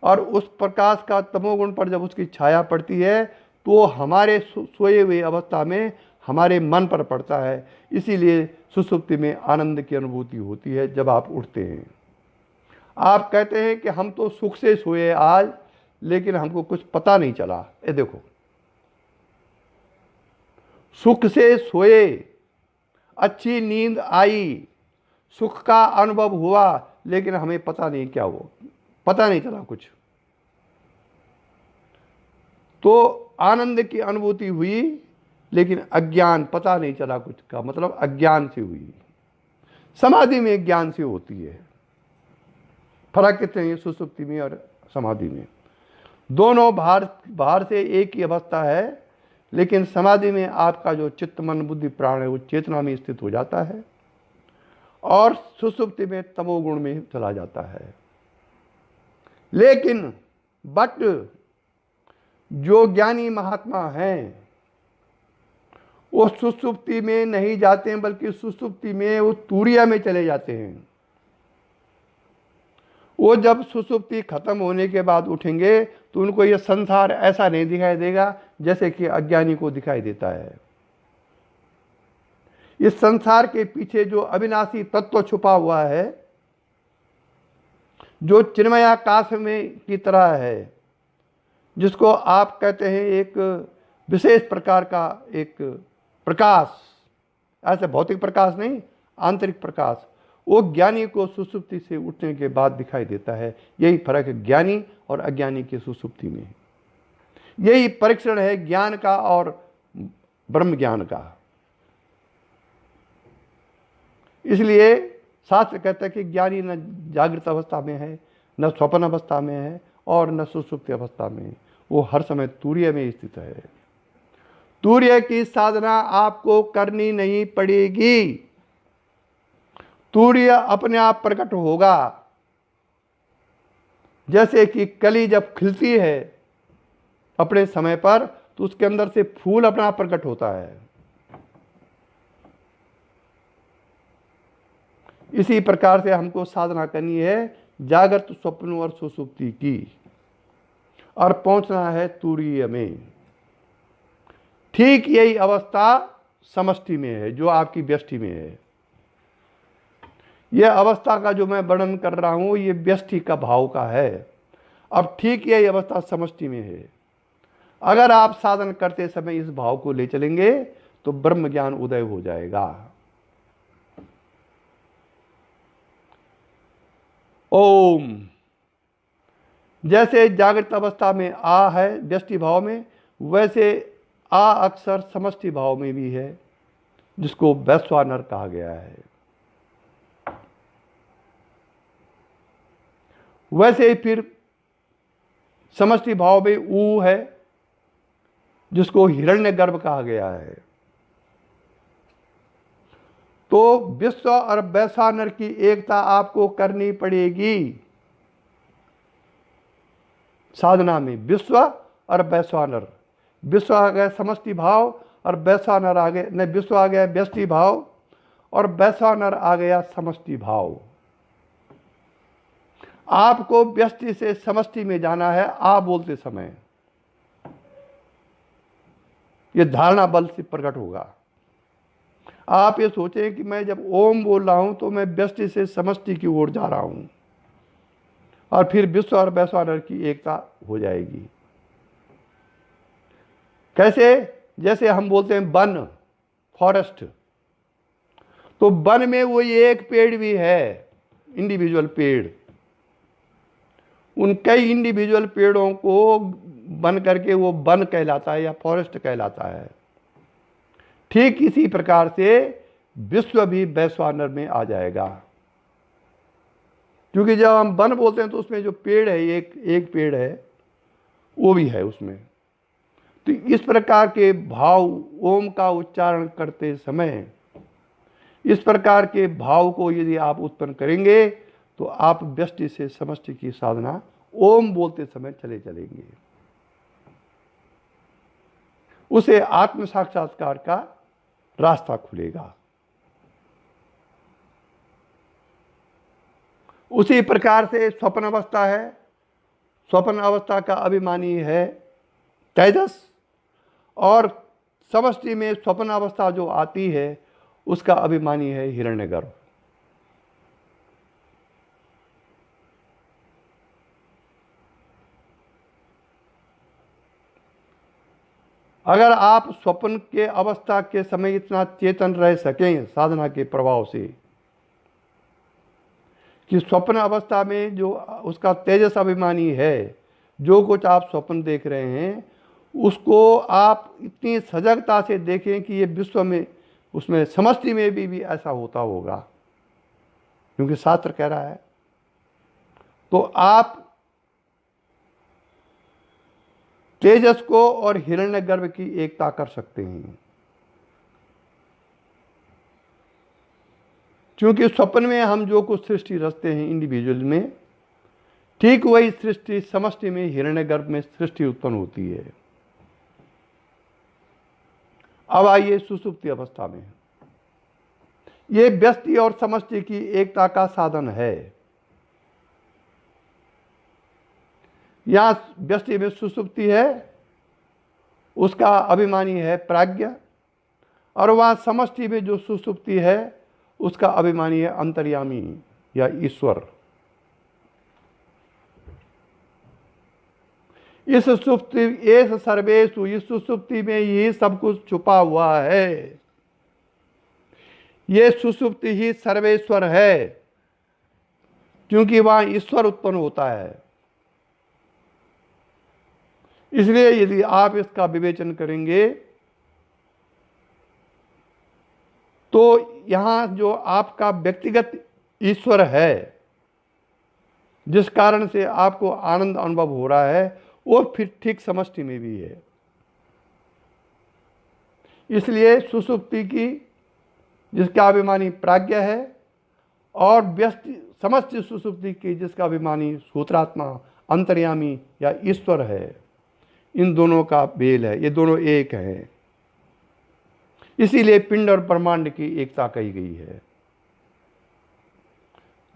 और उस प्रकाश का तमोगुण पर जब उसकी छाया पड़ती है तो हमारे सोए हुए अवस्था में हमारे मन पर पड़ता है। इसीलिए सुसुप्ति में आनंद की अनुभूति होती है जब आप उठते हैं। आप कहते हैं कि हम तो सुख से सोए आज, लेकिन हमको कुछ पता नहीं चला। ये देखो, सुख से सोए, अच्छी नींद आई, सुख का अनुभव हुआ, लेकिन हमें पता नहीं क्या हुआ, पता नहीं चला कुछ। तो आनंद की अनुभूति हुई लेकिन अज्ञान, पता नहीं चला कुछ का मतलब अज्ञान से हुई। समाधि में ज्ञान से होती है। फर्क कितने हैं सुसुप्ति में और समाधि में? दोनों बाहर से एक ही अवस्था है, लेकिन समाधि में आपका जो चित्त मन बुद्धि प्राण है वो चेतना में स्थित हो जाता है, और सुषुप्ति में तमोगुण में चला जाता है। लेकिन बट जो ज्ञानी महात्मा हैं वो सुषुप्ति में नहीं जाते हैं, बल्कि सुषुप्ति में वो तुरीय में चले जाते हैं। वो जब सुषुप्ति खत्म होने के बाद उठेंगे तो उनको ये संसार ऐसा नहीं दिखाई देगा जैसे कि अज्ञानी को दिखाई देता है। इस संसार के पीछे जो अविनाशी तत्व छुपा हुआ है, जो चिन्मयाकाश में की तरह है, जिसको आप कहते हैं एक विशेष प्रकार का एक प्रकाश, ऐसे भौतिक प्रकाश नहीं, आंतरिक प्रकाश, वो ज्ञानी को सुषुप्ति से उठने के बाद दिखाई देता है। यही फर्क है ज्ञानी और अज्ञानी की सुषुप्ति में। यही परीक्षण है ज्ञान का और ब्रह्म ज्ञान का। इसलिए शास्त्र कहता है कि ज्ञानी न जागृत अवस्था में है, न स्वप्न अवस्था में है और न सुषुप्ति अवस्था में, वो हर समय तुरीय में स्थित है। तुरीय की साधना आपको करनी नहीं पड़ेगी, तुरीय अपने आप प्रकट होगा। जैसे कि कली जब खिलती है अपने समय पर, तो उसके अंदर से फूल अपने आप प्रकट होता है। इसी प्रकार से हमको साधना करनी है जागृत, स्वप्न और सुषुप्ति की, और पहुंचना है तुरीय में। ठीक यही अवस्था समष्टि में है जो आपकी व्यष्टि में है। यह अवस्था का जो मैं वर्णन कर रहा हूं ये व्यष्टि का भाव का है। अब ठीक यही अवस्था समष्टि में है। अगर आप साधन करते समय इस भाव को ले चलेंगे तो ब्रह्म ज्ञान उदय हो जाएगा। ओम। जैसे जागृत अवस्था में आ है व्यष्टि भाव में, वैसे आ अक्षर समष्टि भाव में भी है, जिसको वैश्वानर कहा गया है। वैसे ही फिर समष्टि भाव में ऊ है, जिसको हिरण्यगर्भ कहा गया है। तो विश्व और वैश्वानर की एकता आपको करनी पड़ेगी साधना में। विश्व और वैश्वानर, विश्व आ गया समष्टि भाव और वैश्वानर आ गए, नहीं, विश्व आ गया व्यष्टि भाव और वैश्वानर आ गया समष्टि भाव। आपको व्यष्टि से समष्टि में जाना है आ बोलते समय। यह धारणा बल से प्रकट होगा। आप ये सोचें कि मैं जब ओम बोल रहा हूं तो मैं व्यष्टि से समष्टि की ओर जा रहा हूं, और फिर विश्व और वैश्वानर की एकता हो जाएगी। कैसे? जैसे हम बोलते हैं वन, फॉरेस्ट, तो वन में वो एक पेड़ भी है, इंडिविजुअल पेड़। उन कई इंडिविजुअल पेड़ों को बन करके वो वन कहलाता है या फॉरेस्ट कहलाता है। ठीक इसी प्रकार से विश्व भी वैश्वानर में आ जाएगा, क्योंकि जब हम वन बोलते हैं तो उसमें जो पेड़ है, एक पेड़ है, वो भी है उसमें। तो इस प्रकार के भाव ओम का उच्चारण करते समय, इस प्रकार के भाव को यदि आप उत्पन्न करेंगे तो आप व्यष्टि से समष्टि की साधना ओम बोलते समय चलेंगे। उसे आत्म साक्षात्कार का रास्ता खुलेगा। उसी प्रकार से स्वप्न अवस्था है। स्वप्न अवस्था का अभिमानी है तेजस, और समष्टि में स्वप्न अवस्था जो आती है उसका अभिमानी है हिरण्यगर्भ। अगर आप स्वप्न के अवस्था के समय इतना चेतन रह सकें साधना के प्रभाव से कि स्वप्न अवस्था में जो उसका तेजस अभिमानी है, जो कुछ आप स्वप्न देख रहे हैं उसको आप इतनी सजगता से देखें कि ये विश्व में, उसमें समष्टि में भी ऐसा होता होगा, क्योंकि शास्त्र कह रहा है। तो आप तेजस को और हिरण्यगर्भ की एकता कर सकते हैं। क्योंकि स्वप्न में हम जो कुछ सृष्टि रचते हैं इंडिविजुअल में, ठीक वही सृष्टि समष्टि में हिरण्यगर्भ में सृष्टि उत्पन्न होती है। अब आइए सुषुप्ति अवस्था में। ये व्यष्टि और समष्टि की एकता का साधन है। यहां व्यष्टि में सुषुप्ति है, उसका अभिमानी है प्राज्ञ, और वहां समष्टि में जो सुषुप्ति है उसका अभिमानी है अंतर्यामी या ईश्वर। इस सुषुप्ति एस सर्वेषु, इस सुषुप्ति में ही सब कुछ छुपा हुआ है। ये सुषुप्ति ही सर्वेश्वर है, क्योंकि वहां ईश्वर उत्पन्न होता है। इसलिए यदि आप इसका विवेचन करेंगे तो यहां जो आपका व्यक्तिगत ईश्वर है, जिस कारण से आपको आनंद अनुभव हो रहा है, वो फिर ठीक समष्टि में भी है। इसलिए सुषुप्ति की जिसका अभिमानी प्राज्ञ है, और व्यष्टि समष्टि सुषुप्ति की जिसका अभिमानी सूत्रात्मा अंतर्यामी या ईश्वर है, इन दोनों का मेल है, ये दोनों एक हैं। इसीलिए पिंड और ब्रह्मांड की एकता कही गई है।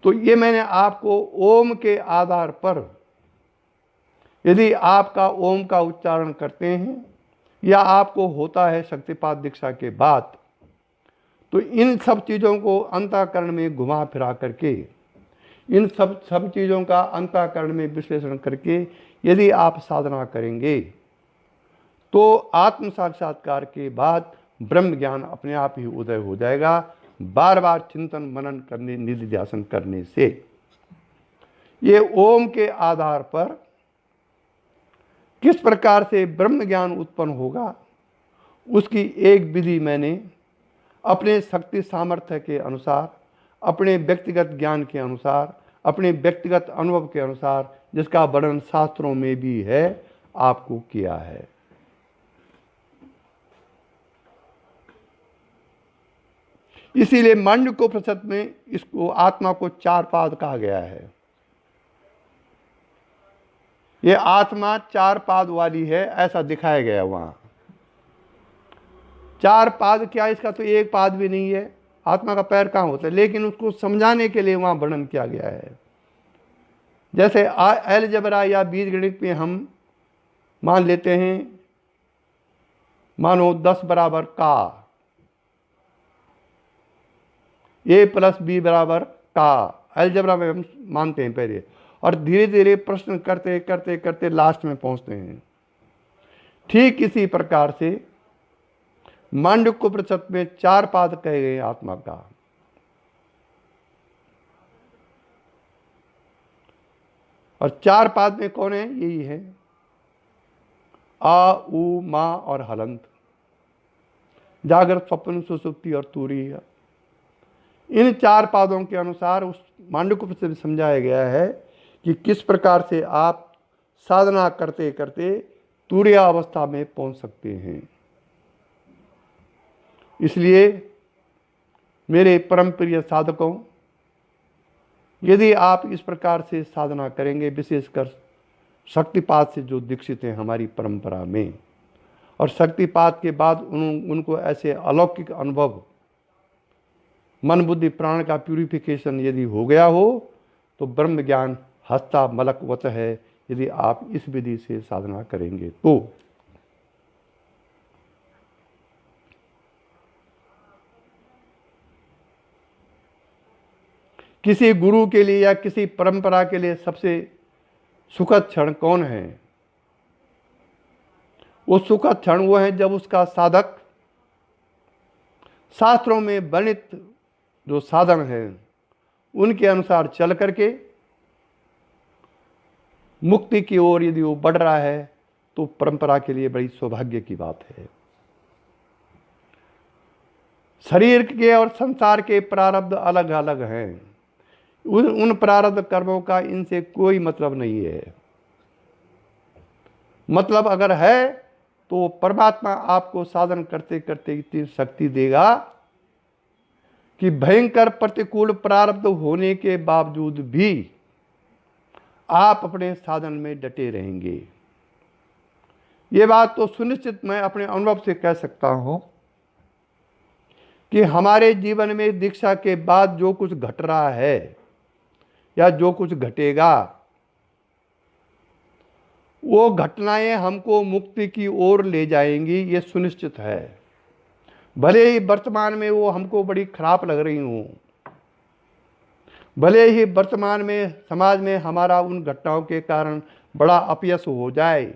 तो ये मैंने आपको ओम के आधार पर, यदि आपका ओम का उच्चारण करते हैं या आपको होता है शक्तिपात दीक्षा के बाद, तो इन सब चीज़ों को अंतःकरण में घुमा फिरा करके, इन सब चीज़ों का अंतःकरण में विश्लेषण करके यदि आप साधना करेंगे तो आत्म साक्षात्कार के बाद ब्रह्म ज्ञान अपने आप ही उदय हो जाएगा, बार बार चिंतन मनन करने, निधिध्यासन करने से। ये ओम के आधार पर किस प्रकार से ब्रह्म ज्ञान उत्पन्न होगा, उसकी एक विधि मैंने अपने शक्ति सामर्थ्य के अनुसार, अपने व्यक्तिगत ज्ञान के अनुसार, अपने व्यक्तिगत अनुभव के अनुसार, जिसका वर्णन शास्त्रों में भी है, आपको किया है। इसीलिए मांडुक्योपनिषद में इसको आत्मा को 4 पाद कहा गया है। ये आत्मा 4 पाद वाली है, ऐसा दिखाया गया वहां। 4 पाद क्या, इसका तो एक पाद भी नहीं है, आत्मा का पैर कहाँ होता है, लेकिन उसको समझाने के लिए वहां वर्णन किया गया है। जैसे अलजेब्रा या बीजगणित में हम मान लेते हैं, मानो 10 बराबर का, a प्लस बी बराबर का, अलजेब्रा में हम मानते हैं पहले, और धीरे धीरे प्रश्न करते करते करते लास्ट में पहुंचते हैं। ठीक इसी प्रकार से मांडुक्योपनिषद में 4 पाद कहे गए आत्मा का। और 4 पाद में कौन है, यही है आ, उ, मा और हलंत, जागृत स्वप्न सुषुप्ति और तुरीय। इन 4 पादों के अनुसार उस मांडुक्योपनिषद में समझाया गया है कि किस प्रकार से आप साधना करते करते तुरीय अवस्था में पहुंच सकते हैं। इसलिए मेरे परम प्रिय साधकों, यदि आप इस प्रकार से साधना करेंगे, विशेषकर शक्तिपात से जो दीक्षित हैं हमारी परंपरा में, और शक्तिपात के बाद उनको ऐसे अलौकिक अनुभव, मन बुद्धि प्राण का प्यूरिफिकेशन यदि हो गया हो, तो ब्रह्म ज्ञान हस्ता मलकवत है, यदि आप इस विधि से साधना करेंगे तो। किसी गुरु के लिए या किसी परंपरा के लिए सबसे सुखद क्षण कौन है? वो सुखद क्षण वो है जब उसका साधक शास्त्रों में वर्णित जो साधन है उनके अनुसार चल करके मुक्ति की ओर यदि वो बढ़ रहा है, तो परंपरा के लिए बड़ी सौभाग्य की बात है। शरीर के और संसार के प्रारब्ध अलग अलग हैं, उन प्रारब्ध कर्मों का इनसे कोई मतलब नहीं है। मतलब अगर है तो परमात्मा आपको साधन करते करते इतनी शक्ति देगा कि भयंकर प्रतिकूल प्रारब्ध होने के बावजूद भी आप अपने साधन में डटे रहेंगे। ये बात तो सुनिश्चित मैं अपने अनुभव से कह सकता हूं कि हमारे जीवन में दीक्षा के बाद जो कुछ घट रहा है या जो कुछ घटेगा, वो घटनाएं हमको मुक्ति की ओर ले जाएंगी, ये सुनिश्चित है। भले ही वर्तमान में वो हमको बड़ी खराब लग रही हूं, भले ही वर्तमान में समाज में हमारा उन घटनाओं के कारण बड़ा अपयश हो जाए,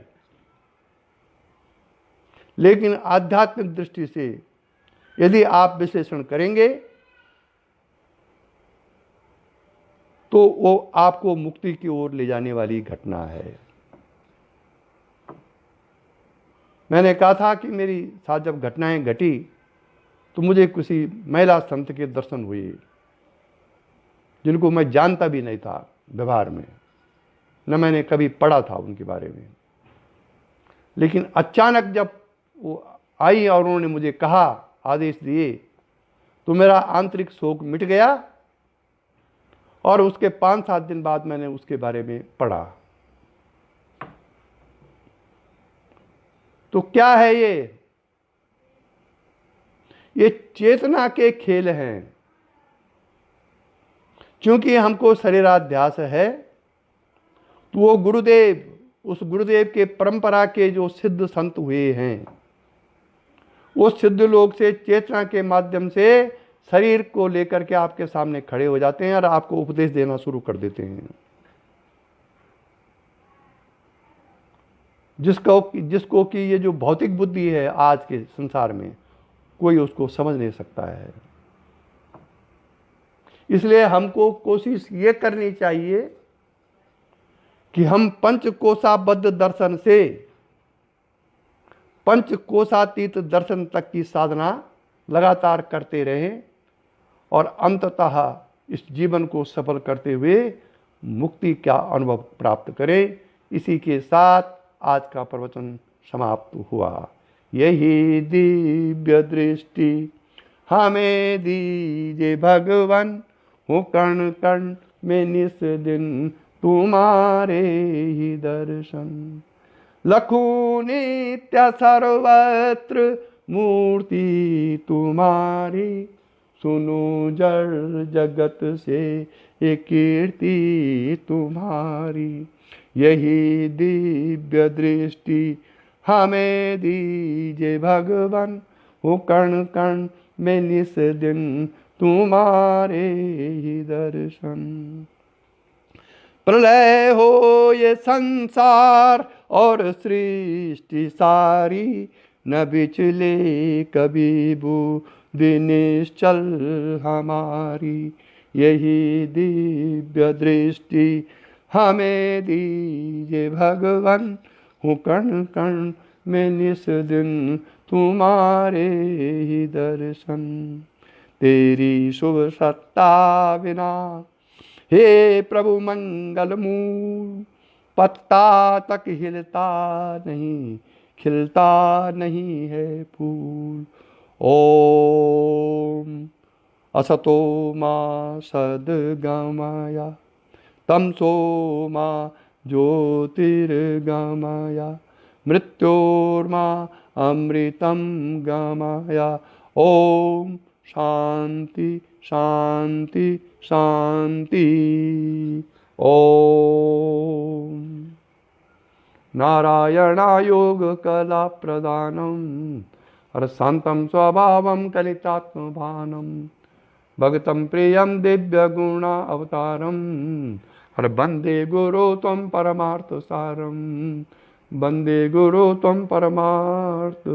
लेकिन आध्यात्मिक दृष्टि से यदि आप विश्लेषण करेंगे तो वो आपको मुक्ति की ओर ले जाने वाली घटना है। मैंने कहा था कि मेरी साथ जब घटनाएं घटी तो मुझे किसी महिला संत के दर्शन हुए, जिनको मैं जानता भी नहीं था व्यवहार में, न मैंने कभी पढ़ा था उनके बारे में। लेकिन अचानक जब वो आई और उन्होंने मुझे कहा, आदेश दिए, तो मेरा आंतरिक शोक मिट गया और उसके 5-7 दिन बाद मैंने उसके बारे में पढ़ा। तो क्या है ये चेतना के खेल हैं। क्योंकि हमको शरीराध्यास है, तो वो गुरुदेव, उस गुरुदेव के परंपरा के जो सिद्ध संत हुए हैं, वो सिद्ध लोग से चेतना के माध्यम से शरीर को लेकर के आपके सामने खड़े हो जाते हैं और आपको उपदेश देना शुरू कर देते हैं, जिसको कि ये जो भौतिक बुद्धि है आज के संसार में, कोई उसको समझ नहीं सकता है। इसलिए हमको कोशिश ये करनी चाहिए कि हम पंचकोशाबद्ध दर्शन से पंचकोशातीत दर्शन तक की साधना लगातार करते रहें और अंततः इस जीवन को सफल करते हुए मुक्ति का अनुभव प्राप्त करें। इसी के साथ आज का प्रवचन समाप्त हुआ। यही दिव्य दृष्टि हमें दीजिए भगवान, हो कण कण में निस दिन तुम्हारे ही दर्शन। लखूं नित्य सर्वत्र मूर्ति तुम्हारी, सुनो जड़ जगत से ये कीर्ति तुम्हारी। यही दिव्य दृष्टि हमें दीजिए भगवान, हो कण कण में निस दिन तुम्हारे ही दर्शन। प्रलय हो ये संसार और सृष्टि सारी, न बिचले कभी बुद्धि निश्चल हमारी। यही दिव्य दृष्टि हमें दीजिए भगवान, हूँ कण कण में निस दिन तुम्हारे ही दर्शन। तेरी शुभ सत्ता बिना हे प्रभु मंगल मूल, पत्ता तक हिलता नहीं, खिलता नहीं है फूल। ओम असतो मा सद्गमया, तमसो मा ज्योतिर्गमया, मृत्योर्मा अमृतं गमया। ओम शांति शांति शांति। ओम नारायणा योग कला प्रदानम, हर शांतम स्वभावम कलितात्म भानम, भगतम प्रियम दिव्य गुण अवतारम, हर वंदे गुरु तम परमार्थ सारम, वंदे गुरु तम परमार्थ